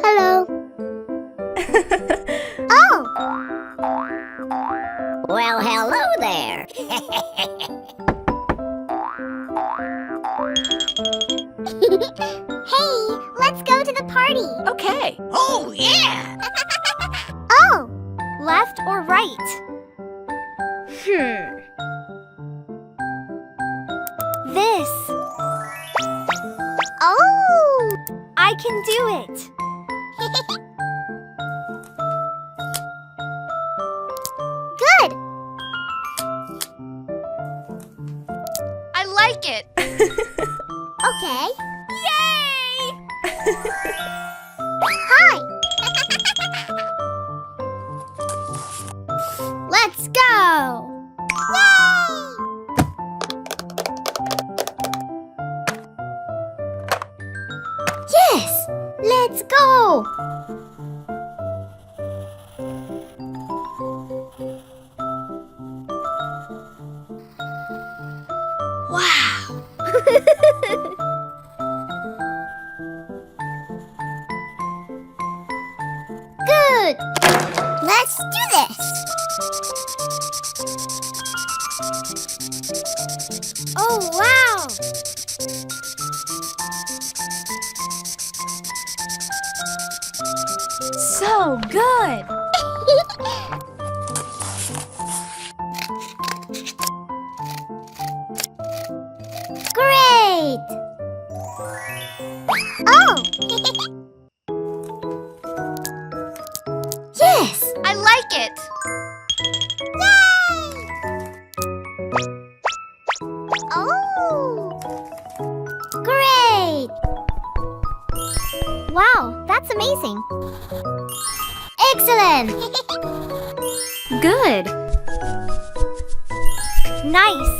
Hello. Oh! Well, hello there. Hey, let's go to the party. Okay. Oh, yeah! Oh! Left or right? This. Oh! I can do it. Good. I like it. Okay. Yay! Hi. Let's go. Yay! Yes. Let's go. Wow. Good. Let's do this. Oh, wow. So good. Great. Oh. Yes. I like it. Oh! Great! Wow, that's amazing! Excellent! Good. Nice!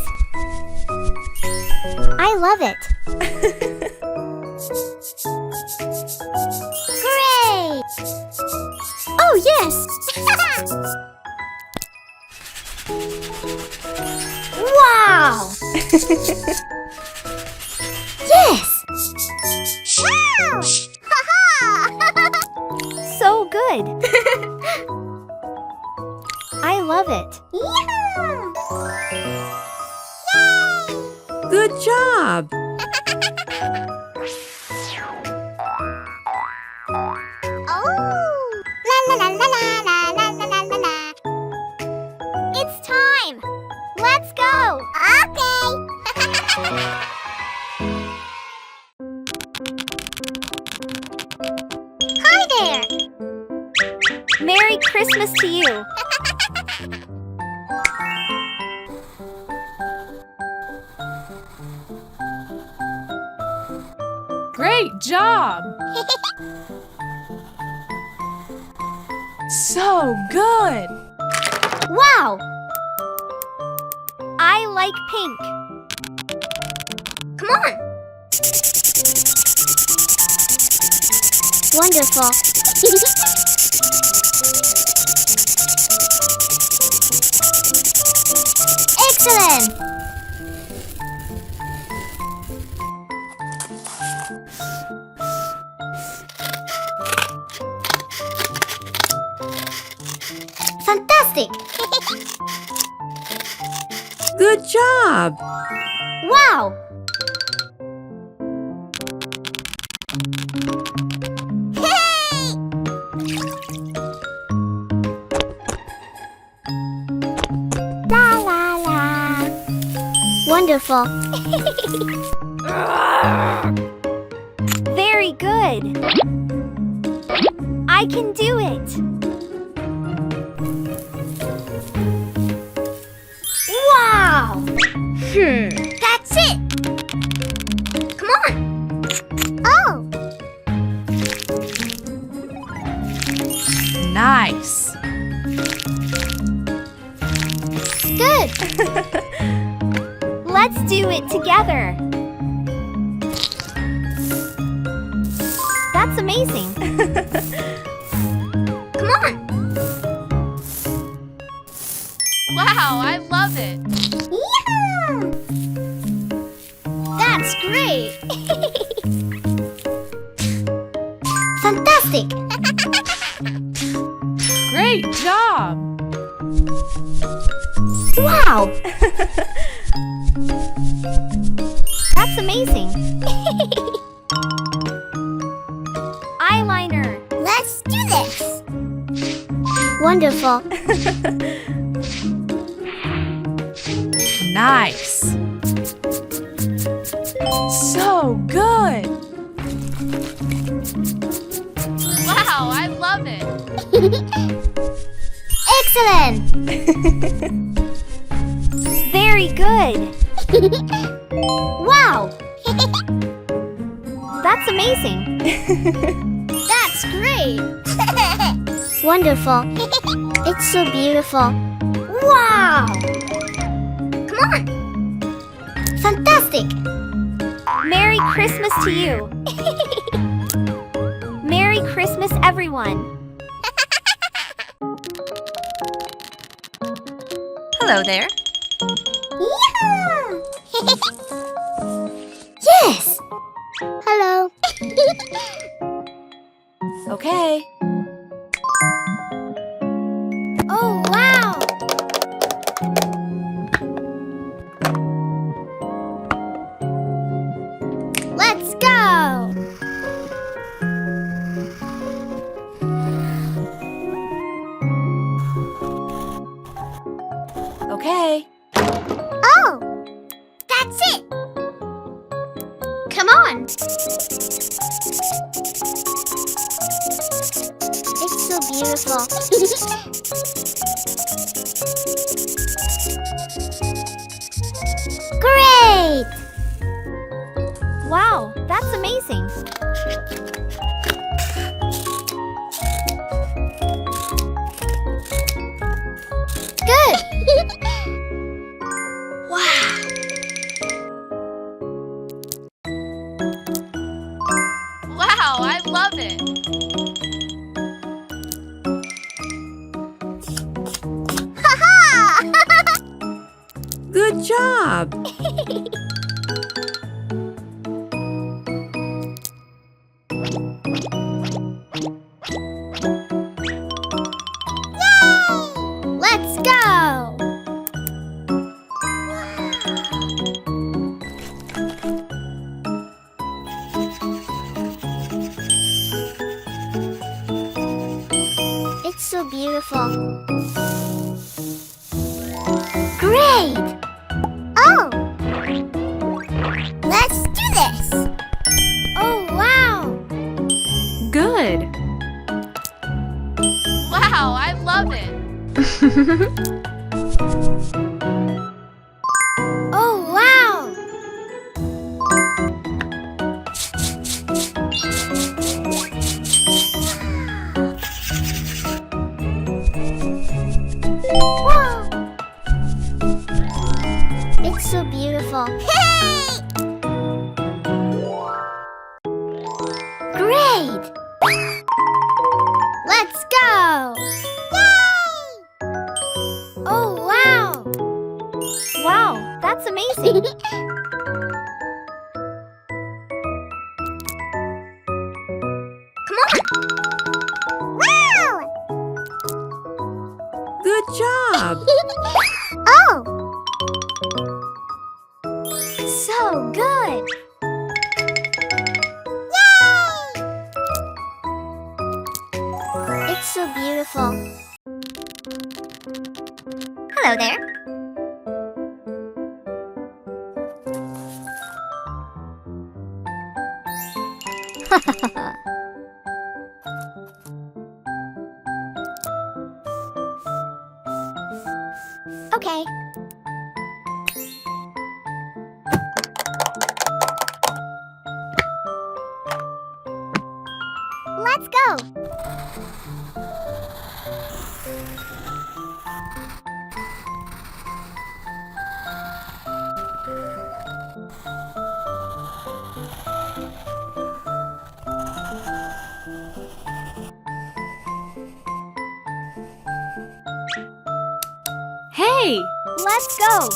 I love it! Great! Oh, yes! Wow! Yes! Wow! Ha-ha! So good! I love it! Yay! Good job! Oh! La la la la la la la la la la. It's time! Let's go! Okay! Hi there! Merry Christmas to you! Great job. So good. Wow! I like pink. Come on! Wonderful. Excellent! Fantastic! Good job! Wow! Hey! La la la! Wonderful! Very good! I can do it! Wow! That's it! Come on! Oh! Nice. Good! Let's do it together! That's amazing! Come on! Wow, I love it. Yeah! That's great! Wow! That's amazing. Eyeliner. Let's do this. Wonderful. Nice. So good. Wow, I love it. Excellent. Very good. Wow. That's amazing. That's great. Wonderful. It's so beautiful. Wow. Come on. Fantastic. Merry Christmas to you. Merry Christmas, everyone. Hello there. Yeah. Yes. Hello. Okay. Oh, wow. Let's go. Okay. Oh, that's it. Come on. It's so beautiful. Great! Wow, that's amazing. Good! Wow! Wow, I love it. Good job. Let's go! It's so beautiful. Great! Oh! Let's do this! Oh, wow! Good. Wow, I love it. Oh, wow! Wow! It's so beautiful. Hey! Great! Let's go! Yay! Oh, wow! Wow, that's amazing. Come on! Wow! Good job. Oh! So good! Yay! It's so beautiful. Hello there. Okay. Let's go. Hey, Let's go.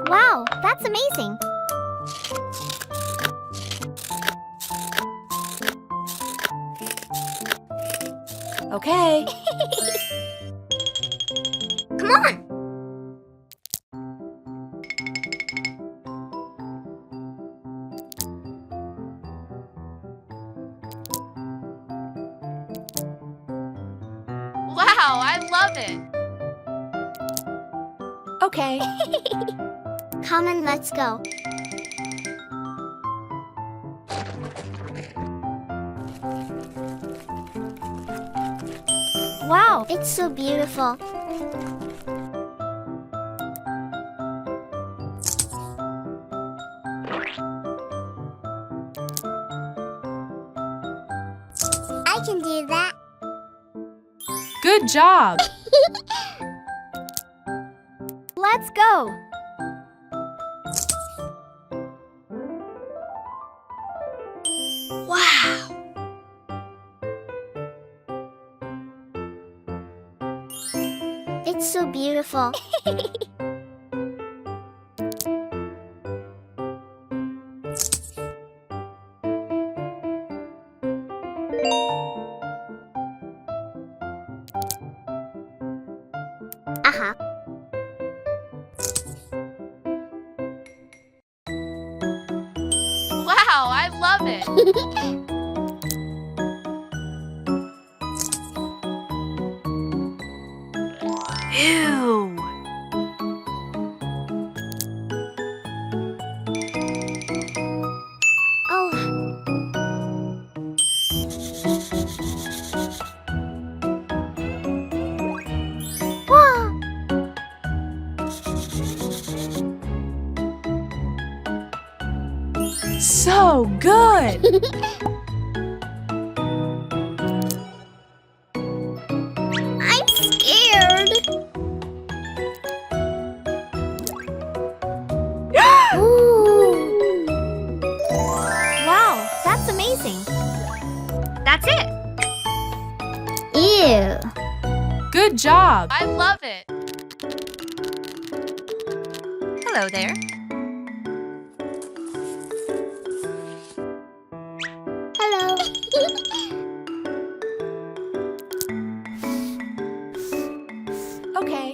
Wow, that's amazing. Okay. Come on. Wow, I love it. Okay. Come on, let's go. Wow, it's so beautiful. I can do that. Good job. Let's go. Wow. It's so beautiful. Uh-huh. Wow, I love it. Ew. Oh. Wow. So good. I'm scared. Ooh. Wow, that's amazing. That's it. Ew. Good job. I love it. Hello there. Hello. Okay.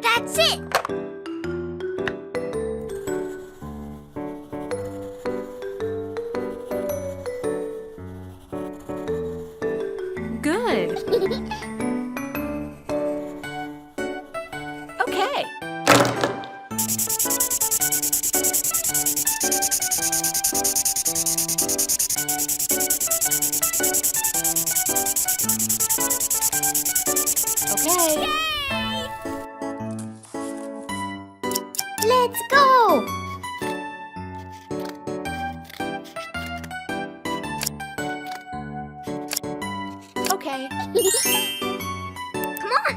That's it. Good. Okay. Okay. Let's go. Okay. Come on.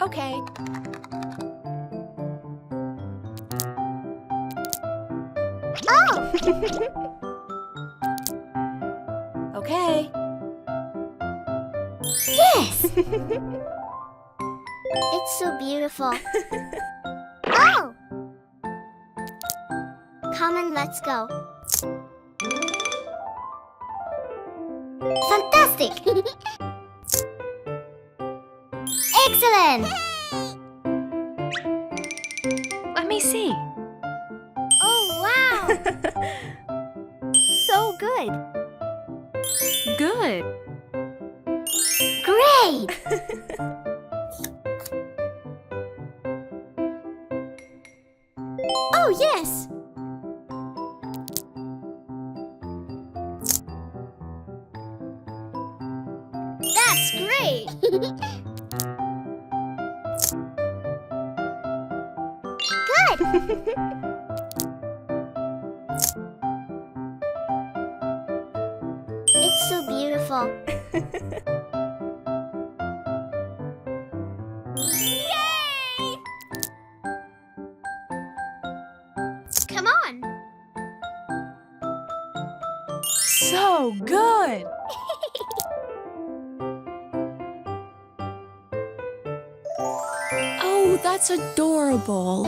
Okay. Oh. Okay. Yes. It's so beautiful. Oh. Come on, let's go. Fantastic. Excellent. Let me see. Oh, wow. So good. Good. Great. Oh, yes. That's great. Good. It's so beautiful. Yay! Come on. So good. that's adorable.